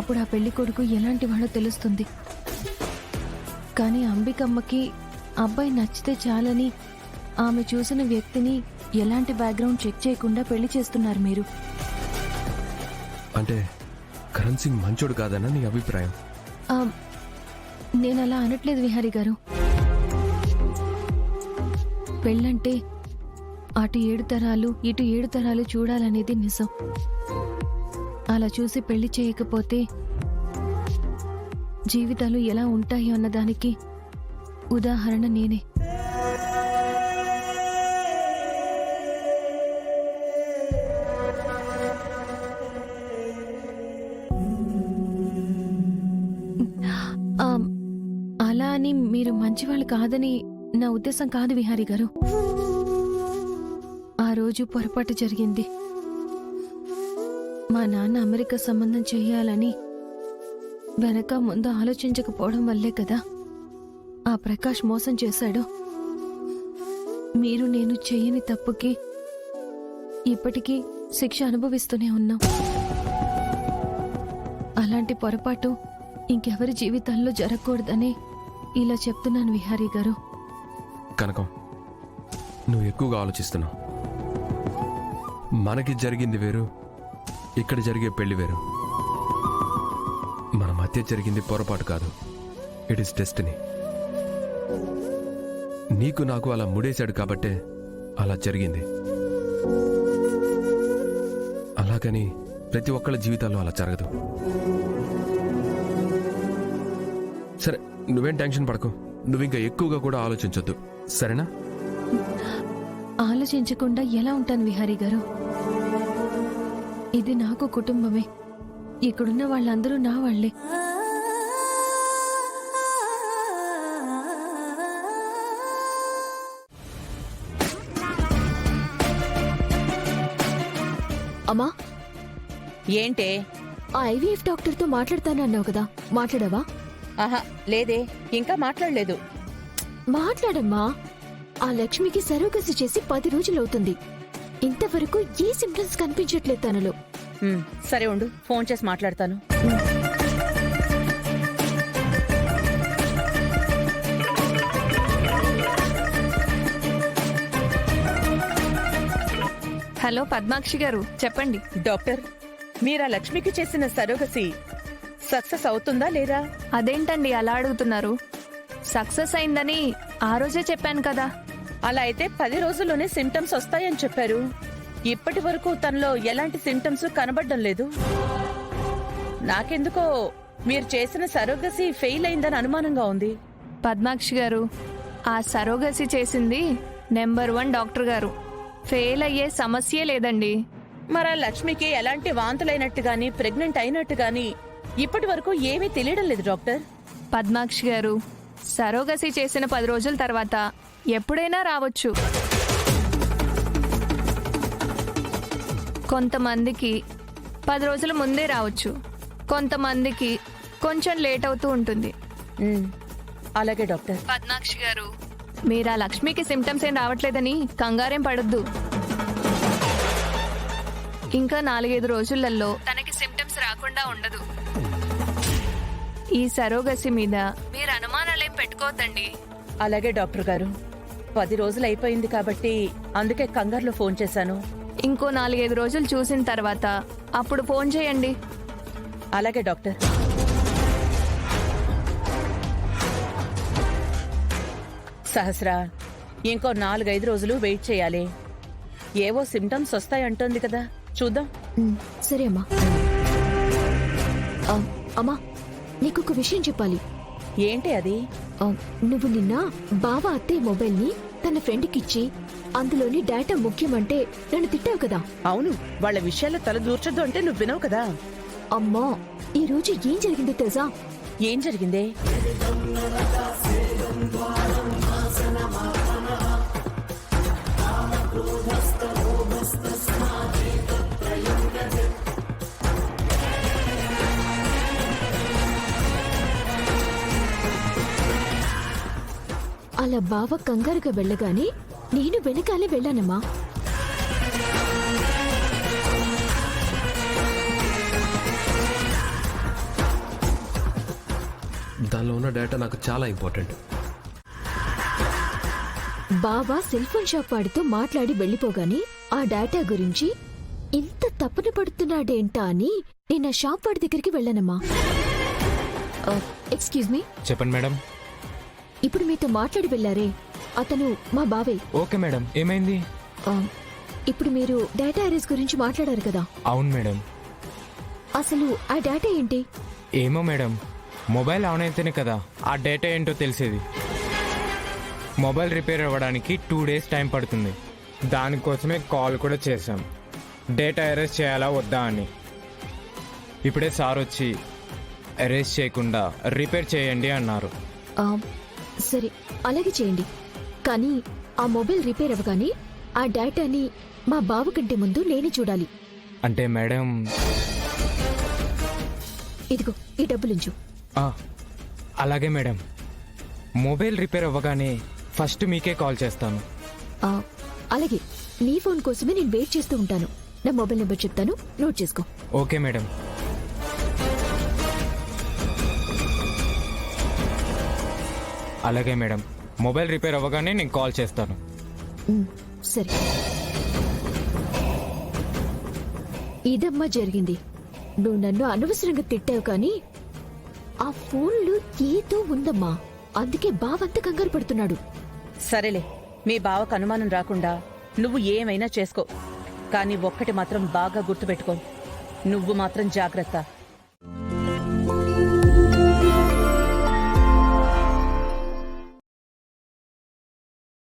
అప్పుడు ఆ పెళ్లి కొడుకు ఎలాంటి వాడో తెలుస్తుంది. కానీ అంబికమ్మకి అబ్బాయి నచ్చితే చాలని ఆమె చూసిన వ్యక్తిని ఎలాంటి బ్యాక్గ్రౌండ్ చెక్ చేయకుండా పెళ్లి చేస్తున్నారు మీరు. అంటే కరణ్ సింగ్ మంచోడు కాదన్న నీ అభిప్రాయం? నేనలా అనట్లేదు విహారీ గారు. పెళ్ళంటే అటు 7 తరాలు ఇటు 7 తరాలు చూడాలనేది నిజం. అలా చూసి పెళ్లి చేయకపోతే జీవితాలు ఎలా ఉంటాయి అన్నదానికి ఉదాహరణ నేనే. అలా అని మీరు మంచివాళ్ళు కాదని నా ఉద్దేశం కాదు విహారీ గారు. ఆ రోజు పొరపాటు జరిగింది. మా నాన్న అమెరికా సంబంధం చెయ్యాలని వెనక ముందు ఆలోచించకపోవడం వల్లే కదా ఆ ప్రకాష్ మోసం చేశాడు. మీరు నేను చెయ్యని తప్పుకి ఇప్పటికీ శిక్ష అనుభవిస్తూనే ఉన్నాం. అలాంటి పొరపాటు ఇంకెవరి జీవితాల్లో జరగకూడదని ఇలా చెప్తున్నాను విహారీ గారు. కనకం, నువ్వు ఎక్కువగా ఆలోచిస్తున్నావు. మనకి జరిగింది వేరు, ఇక్కడ జరిగే పెళ్లి వేరు. మన మధ్య జరిగింది పొరపాటు కాదు, ఇట్ ఈస్ డెస్టినీ. నీకు నాకు అలా ముడేశాడు కాబట్టే అలా జరిగింది. అలాగని ప్రతి ఒక్కళ్ళ జీవితాల్లో అలా జరగదు. సరే, నువ్వేం టెన్షన్ పడకు. నువ్వింకా ఎక్కువగా కూడా ఆలోచించొద్దు, సరేనా? ఆలోచించకుండా ఎలా ఉంటాను విహారీ గారు? ఇది నాకు కుటుంబమే. ఇక్కడున్న వాళ్ళందరూ నా వాళ్లే. అమ్మా, ఏంటే? ఆ ఐవీఎఫ్ డాక్టర్తో మాట్లాడతానన్నావు కదా, మాట్లాడావా? ఆహా, లేదే, ఇంకా మాట్లాడలేదు. మాట్లాడమ్మా. ఆ లక్ష్మికి సరోగసి చేసి 10 రోజులవుతుంది. ఇంతవరకు ఏ సింప్టమ్స్ కనిపించట్లేదు తనలో. సరే ఉండు, ఫోన్ చేసి మాట్లాడతాను. హలో పద్మాక్షి గారు, చెప్పండి. డాక్టర్, మీరా లక్ష్మికి చేసిన సరోగసి సక్సెస్ అవుతుందా లేదా? అదేంటండి అలా అడుగుతున్నారు? సక్సెస్ అయిందని ఆ రోజే చెప్పాను కదా. అలా అయితే 10 రోజుల్లోనే సిమ్టమ్స్ వస్తాయని చెప్పారు. ఇప్పటి వరకు తనలో ఎలాంటి సిమ్టమ్స్ కనబడడం లేదు. నాకెందుకో మీరు చేసిన సరోగసి ఫెయిల్ అయిందని అనుమానంగా ఉంది. పద్మాక్షి గారు, ఆ సరోగసి చేసింది నెంబర్ 1 డాక్టర్ గారు. ఫెయిల్ అయ్యే సమస్యే లేదండి. మరా లక్ష్మికి ఎలాంటి వాంతులైనట్టు గాని ప్రెగ్నెంట్ అయినట్టు గాని ఇప్పటి వరకు ఏమీ తెలియడం లేదు డాక్టర్. పద్మాక్షి గారు, సరోగసి చేసిన 10 రోజుల తర్వాత ఎప్పుడైనా రావచ్చు. కొంతమందికి 10 రోజుల ముందే రావచ్చు, కొంతమందికి కొంచెం లేట్ అవుతూ ఉంటుంది. అలాగే డాక్టర్. పద్మాక్షి గారు, మీరా లక్ష్మికి సిమ్టమ్స్ ఏం రావట్లేదని కంగారేం పడొద్దు. ఇంకా 4-5 రోజులలో తనకి సిమ్టమ్స్ రాకుండా ఉండదు. ఈ సరోగసి మీద మీరు అనుమానాలేం పెట్టుకోవద్దండి. అలాగే డాక్టర్ గారు. 10 రోజులు అయిపోయింది కాబట్టి అందుకే కంగారులో ఫోన్ చేశాను. ఇంకో 4-5 రోజులు చూసిన తర్వాత అప్పుడు ఫోన్ చేయండి. అలాగే డాక్టర్. సహస్రా, ఇంకో 4-5 రోజులు వెయిట్ చేయాలి. ఏవో సిమ్టమ్స్ వస్తాయంటోంది కదా, చూద్దాం. సరే అమ్మా. అమ్మా, నీకొక విషయం చెప్పాలి. ఏంటి అది? నువ్వు నిన్న బావా అత్తయ్య మొబైల్ ని తన ఫ్రెండ్కిచ్చి అందులోని డేటా ముఖ్యమంటే నన్ను తిట్టావు కదా. అవును, వాళ్ళ విషయాల్లో తల దూర్చొద్దు అంటే నువ్వు వినవు కదా. అమ్మా, ఈ రోజు ఏం జరిగిందో తెలుసా? ఏం జరిగిందే? అలా బావ కంగారుగా వెళ్ళగానే నేను వెనకాలే వెళ్ళానమ్మా. దానిలో ఉన్న డేటా నాకు చాలా ఇంపార్టెంట్. బావా సెల్ ఫోన్ షాప్ వాడితో మాట్లాడి వెళ్ళిపోగానే ఆ డేటా గురించి ఇంత తప్పున పడుతున్నాడేంటా అని నేను ఆ షాప్ వాడి దగ్గరికి వెళ్ళానమ్మా. ఎక్స్క్యూజ్ మీ, చెప్పండి మేడం. ఇప్పుడు మీతో మాట్లాడి వెళ్ళారే అతను మా బావే. ఓకే మేడం, ఏమైంది? ఆ, ఇప్పుడు మీరు డేటా అరేస్ గురించి మాట్లాడారు కదా, అవును మేడం. అసలు ఆ డేటా ఏంటి? ఏమో మేడం, మొబైల్ ఆన్ అయితేనే కదా ఆ డేటా ఏంటో తెలిసేది. మొబైల్ రిపేర్ అవ్వడానికి 2 days టైం పడుతుంది. దానికోసమే కాల్ కూడా చేశాం, డేటా ఎరేస్ చేయాలా వద్దా అని. ఇప్పుడే సార్ వచ్చి ఎరేస్ చేయకుండా రిపేర్ చేయండి అన్నారు. ఆ, సరే అలాగే చేయండి, కానీ ఆ మొబైల్ రిపేర్ అవ్వగానే ఆ డేటాని మా బావ కంటే ముందు నేనే చూడాలి. అంటే మేడం, ఇదిగో ఈ డబ్బులుంచు. ఆ, అలాగే మేడం. మొబైల్ రిపేర్ అవ్వగానే ఫస్ట్ మీకే కాల్ చేస్తాను. ఆ, అలాగే నీ ఫోన్ కోసమే నేను వెయిట్ చేస్తూ ఉంటాను. నా మొబైల్ నెంబర్ చెప్తాను, నోట్ చేసుకో. Okay madam. అలాగే మేడం, మొబైల్ రిపేర్ అవ్వగానే నేను కాల్ చేస్తాను. సరే, ఇదమ్మా జరిగింది. నువ్వు నన్ను అనవసరంగా తిట్టావు, కానీ ఆ ఫోన్లో ఏదో ఉందమ్మా, అందుకే బావంత కంగారు పడుతున్నాడు. సరేలే, మీ బావకు అనుమానం రాకుండా నువ్వు ఏమైనా చేసుకో, కానీ ఒక్కటి మాత్రం బాగా గుర్తుపెట్టుకో, నువ్వు మాత్రం జాగ్రత్త.